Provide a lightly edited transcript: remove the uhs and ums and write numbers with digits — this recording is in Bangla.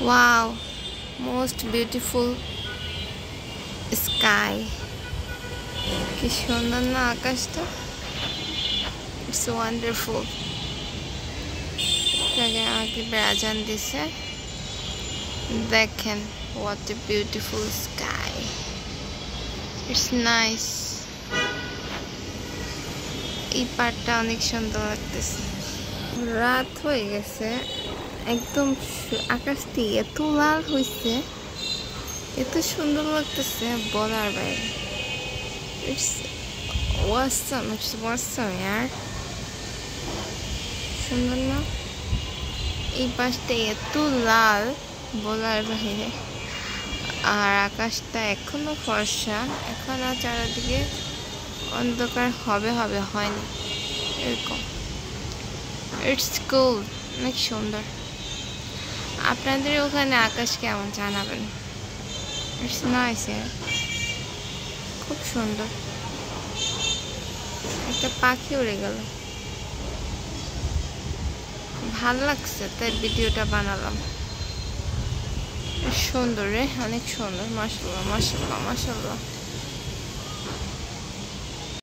Wow, most beautiful sky. কি সুন্দর না আকাশটা। It's wonderful. আমাকে বেড়াজান দিছে। দেখেন, what a beautiful sky. It's nice. এই পাড়টা অনেক সুন্দর লাগতেছে। রাত হয়ে গেছে, একদম আকাশটি এত লাল হয়েছে, এত সুন্দর লাগতেছে বলার বাইরে। It's awesome यार, সুন্দর না? এই পাশটা এত লাল বলার বাইরে, আর আকাশটা এখনো ফর্সা, এখনো চারিদিকে অন্ধকার হয়নি এরকম। ইটস কুল, অনেক সুন্দর। আপনাদের ওখানে আকাশ কেমন জানাবেন। ইটস নাইস ইয়ার, খুব সুন্দর। একটা পাখি উড়ে গেল, ভাল লাগছে তাই ভিডিওটা বানালাম। সুন্দর রে, অনেক সুন্দর। মাশাআল্লাহ মাশাআল্লাহ মাশাআল্লাহ।